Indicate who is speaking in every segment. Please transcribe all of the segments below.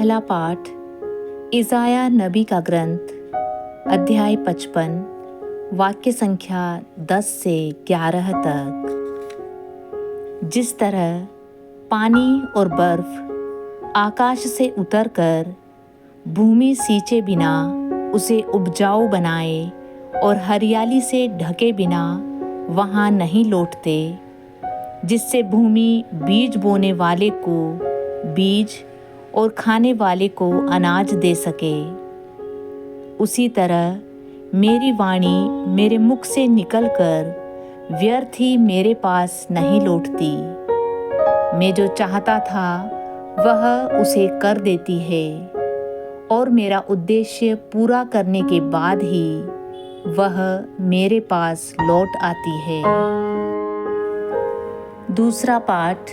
Speaker 1: पहला पाठ इसाया नबी का ग्रंथ, अध्याय 55, वाक्य संख्या 10 से 11 तक। जिस तरह पानी और बर्फ आकाश से उतरकर भूमि सींचे बिना उसे उपजाऊ बनाए और हरियाली से ढके बिना वहाँ नहीं लौटते, जिससे भूमि बीज बोने वाले को बीज और खाने वाले को अनाज दे सके, उसी तरह मेरी वाणी मेरे मुख से निकलकर व्यर्थ ही मेरे पास नहीं लौटती। मैं जो चाहता था वह उसे कर देती है और मेरा उद्देश्य पूरा करने के बाद ही वह मेरे पास लौट आती है। दूसरा पाठ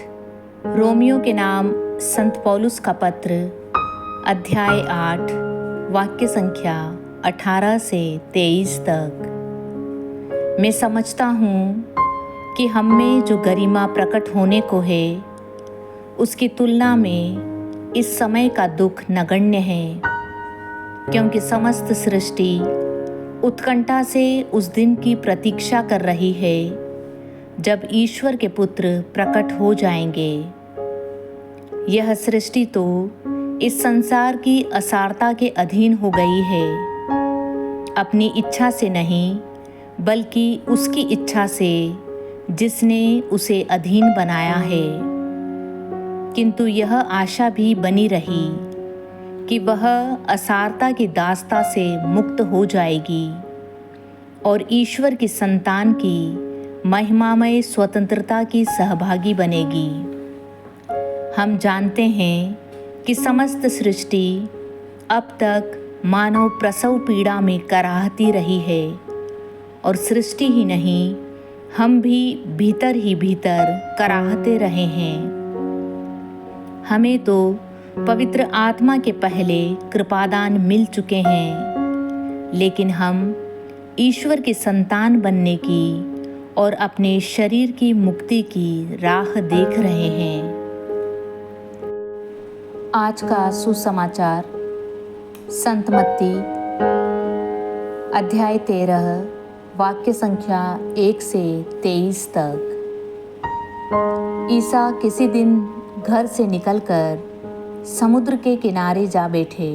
Speaker 1: रोमियो के नाम संत पौलुस का पत्र, अध्याय 8, वाक्य संख्या 18 से 23 तक। मैं समझता हूँ कि हम में जो गरिमा प्रकट होने को है, उसकी तुलना में इस समय का दुख नगण्य है, क्योंकि समस्त सृष्टि उत्कंठा से उस दिन की प्रतीक्षा कर रही है जब ईश्वर के पुत्र प्रकट हो जाएंगे। यह सृष्टि तो इस संसार की असारता के अधीन हो गई है, अपनी इच्छा से नहीं बल्कि उसकी इच्छा से जिसने उसे अधीन बनाया है। किंतु यह आशा भी बनी रही कि वह असारता की दास्ता से मुक्त हो जाएगी और ईश्वर की संतान की महिमामय स्वतंत्रता की सहभागी बनेगी। हम जानते हैं कि समस्त सृष्टि अब तक मानव प्रसव पीड़ा में कराहती रही है, और सृष्टि ही नहीं, हम भी भीतर ही भीतर कराहते रहे हैं। हमें तो पवित्र आत्मा के पहले कृपादान मिल चुके हैं, लेकिन हम ईश्वर की संतान बनने की और अपने शरीर की मुक्ति की राह देख रहे हैं। आज का सुसमाचार संत मत्ती, अध्याय 13, वाक्य संख्या 1 से 23 तक। ईसा किसी दिन घर से निकलकर समुद्र के किनारे जा बैठे।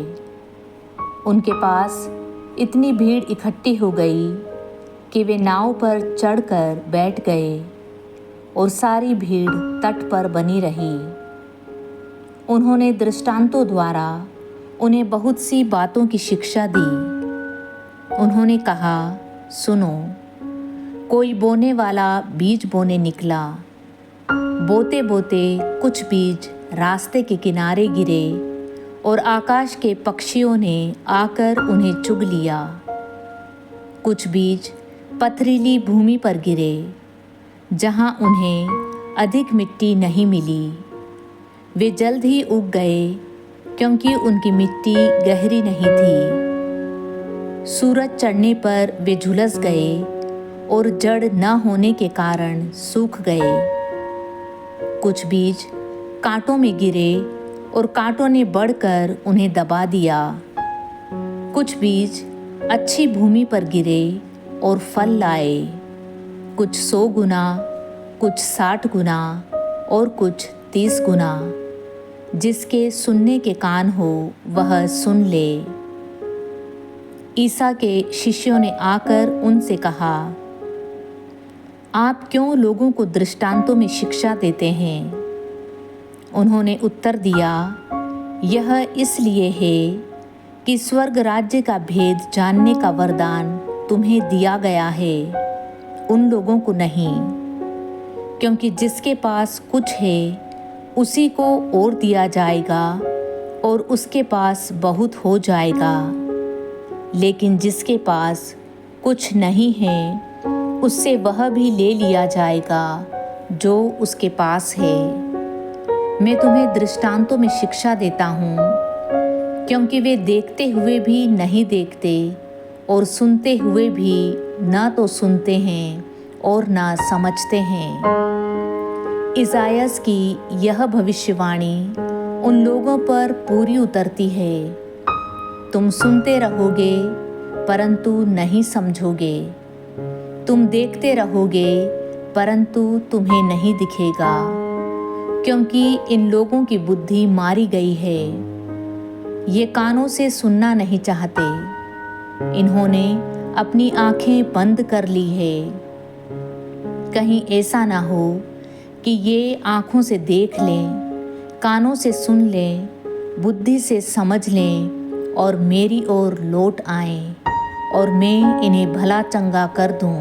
Speaker 1: उनके पास इतनी भीड़ इकट्ठी हो गई कि वे नाव पर चढ़कर बैठ गए और सारी भीड़ तट पर बनी रही। उन्होंने दृष्टांतों द्वारा उन्हें बहुत सी बातों की शिक्षा दी। उन्होंने कहा, सुनो, कोई बोने वाला बीज बोने निकला। बोते बोते कुछ बीज रास्ते के किनारे गिरे और आकाश के पक्षियों ने आकर उन्हें चुग लिया। कुछ बीज पथरीली भूमि पर गिरे, जहां उन्हें अधिक मिट्टी नहीं मिली। वे जल्द ही उग गए, क्योंकि उनकी मिट्टी गहरी नहीं थी। सूरज चढ़ने पर वे झुलस गए और जड़ न होने के कारण सूख गए। कुछ बीज कांटों में गिरे और कांटों ने बढ़कर उन्हें दबा दिया। कुछ बीज अच्छी भूमि पर गिरे और फल लाए, कुछ 100 गुना, कुछ 60 गुना और कुछ 30 गुना। जिसके सुनने के कान हो वह सुन ले। ईसा के शिष्यों ने आकर उनसे कहा, आप क्यों लोगों को दृष्टांतों में शिक्षा देते हैं? उन्होंने उत्तर दिया, यह इसलिए है कि स्वर्ग राज्य का भेद जानने का वरदान तुम्हें दिया गया है, उन लोगों को नहीं। क्योंकि जिसके पास कुछ है उसी को और दिया जाएगा और उसके पास बहुत हो जाएगा, लेकिन जिसके पास कुछ नहीं है उससे वह भी ले लिया जाएगा जो उसके पास है। मैं तुम्हें दृष्टांतों में शिक्षा देता हूँ, क्योंकि वे देखते हुए भी नहीं देखते और सुनते हुए भी ना तो सुनते हैं और ना समझते हैं। इसायास की यह भविष्यवाणी उन लोगों पर पूरी उतरती है। तुम सुनते रहोगे परंतु नहीं समझोगे। तुम देखते रहोगे परंतु तुम्हें नहीं दिखेगा, क्योंकि इन लोगों की बुद्धि मारी गई है। ये कानों से सुनना नहीं चाहते, इन्होंने अपनी आंखें बंद कर ली है। कहीं ऐसा ना हो कि ये आँखों से देख लें, कानों से सुन लें, बुद्धि से समझ लें और मेरी ओर लौट आएं और मैं इन्हें भला चंगा कर दूं।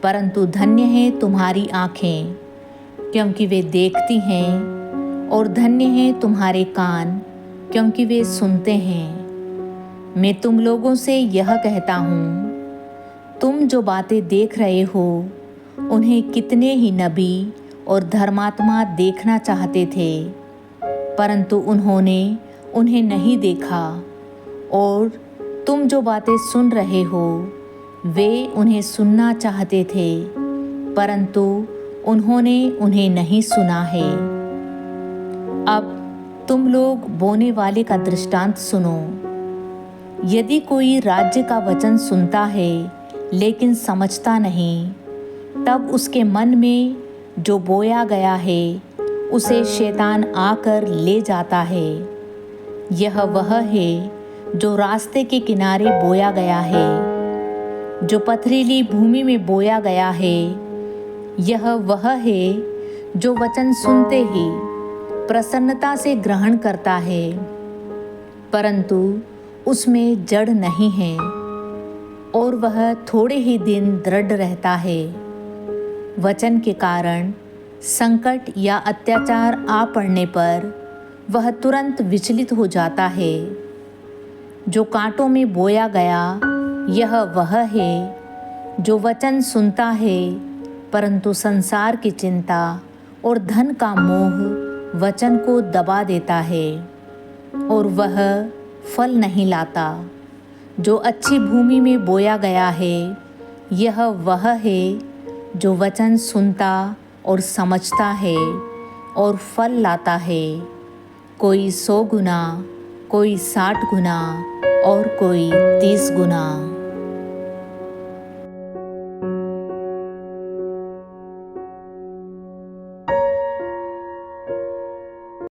Speaker 1: परंतु धन्य है तुम्हारी आँखें, क्योंकि वे देखती हैं, और धन्य है तुम्हारे कान, क्योंकि वे सुनते हैं। मैं तुम लोगों से यह कहता हूँ, तुम जो बातें देख रहे हो उन्हें कितने ही नबी और धर्मात्मा देखना चाहते थे, परंतु उन्होंने उन्हें नहीं देखा। और तुम जो बातें सुन रहे हो वे उन्हें सुनना चाहते थे, परंतु उन्होंने उन्हें नहीं सुना है। अब तुम लोग बोने वाले का दृष्टांत सुनो। यदि कोई राज्य का वचन सुनता है लेकिन समझता नहीं, तब उसके मन में जो बोया गया है उसे शैतान आकर ले जाता है। यह वह है जो रास्ते के किनारे बोया गया है। जो पथरीली भूमि में बोया गया है, यह वह है जो वचन सुनते ही प्रसन्नता से ग्रहण करता है, परंतु उसमें जड़ नहीं है और वह थोड़े ही दिन दृढ़ रहता है। वचन के कारण संकट या अत्याचार आ पड़ने पर वह तुरंत विचलित हो जाता है। जो कांटों में बोया गया, यह वह है जो वचन सुनता है, परंतु संसार की चिंता और धन का मोह वचन को दबा देता है और वह फल नहीं लाता। जो अच्छी भूमि में बोया गया है, यह वह है जो वचन सुनता और समझता है और फल लाता है, कोई 100 गुना, कोई 60 गुना और कोई 30 गुना।